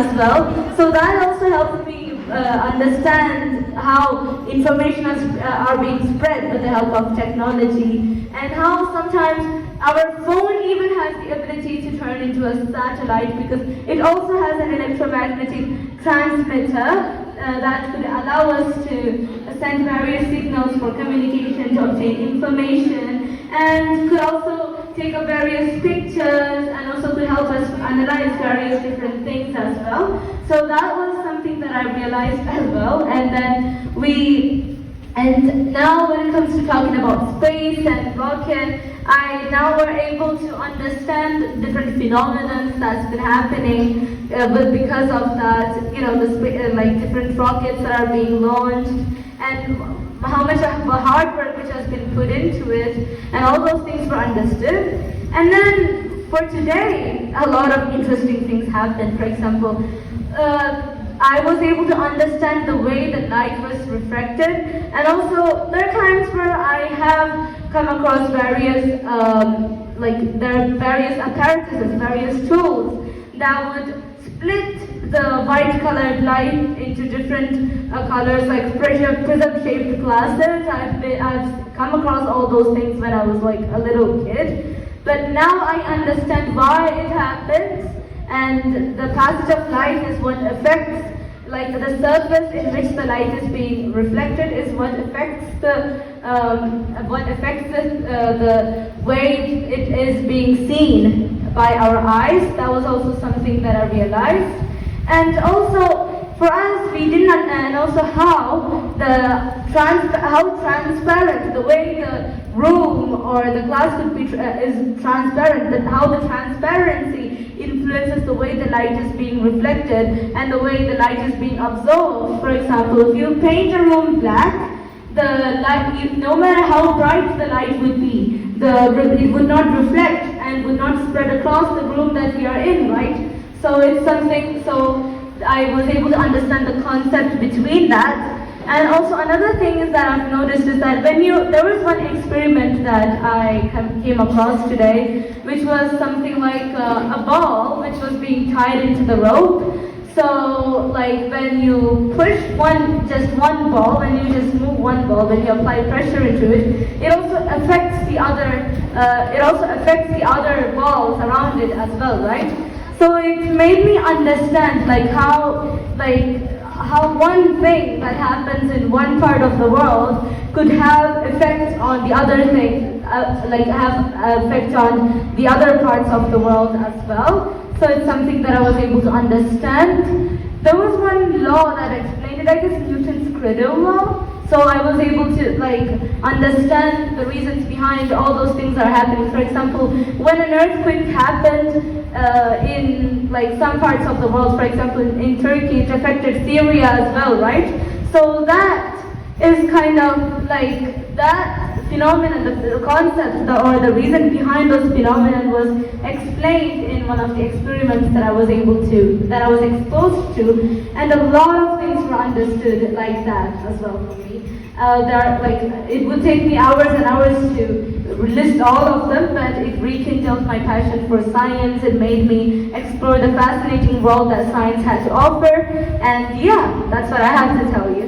as well. So that also helped me understand how information are being spread with the help of technology, and how sometimes our phone even has the ability to turn into a satellite, because it also has an electromagnetic transmitter that could allow us to send various signals for communication, to obtain information, and could also take up various pictures, and also could help us analyze various different things as well. So that was something that I realized as well. And now when it comes to talking about space and rocket, I now were able to understand different phenomena that's been happening, but because of that, like different rockets that are being launched, and how much of the hard work which has been put into it, and all those things were understood. And then for today, a lot of interesting things happened. For example, I was able to understand the way that light was refracted, and also there are times where I have come across various, there are various apparatuses, various tools that would split the white colored light into different colors, like prism-shaped glasses. I've come across all those things when I was like a little kid, but now I understand why it happens. And the passage of light is what affects, like the surface in which the light is being reflected is what affects the way it is being seen by our eyes. That was also something that I realized. And also for us, we did not, and also how transparent the way the room or the glass could be is transparent, and how the transparency influences the way the light is being reflected and the way the light is being absorbed. For example, if you paint a room black, the light, no matter how bright the light would be, it would not reflect and would not spread across the room that we are in, right? So it's something, so I was able to understand the concept between that. And also another thing is that I've noticed is that there was one experiment that I came across today, which was something like a ball which was being tied into the rope. So like when you push just one ball, when you just move one ball, when you apply pressure into it, it also affects the other balls around it as well, right? So it made me understand how one thing that happens in one part of the world could have effects on the other thing, have effects on the other parts of the world as well. So it's something that I was able to understand. There was one law that explained it, I guess Newton's cradle law. So I was able to understand the reasons behind all those things that are happening. For example, when an earthquake happened in some parts of the world, for example in Turkey, it affected Syria as well, right? So that is kind of that phenomenon, the concept or the reason behind those phenomena was explained in one of the experiments that I was exposed to, and a lot of things were understood like that as well for me. It would take me hours and hours to list all of them, but it rekindled my passion for science. It made me explore the fascinating world that science had to offer, and yeah, that's what I have to tell you.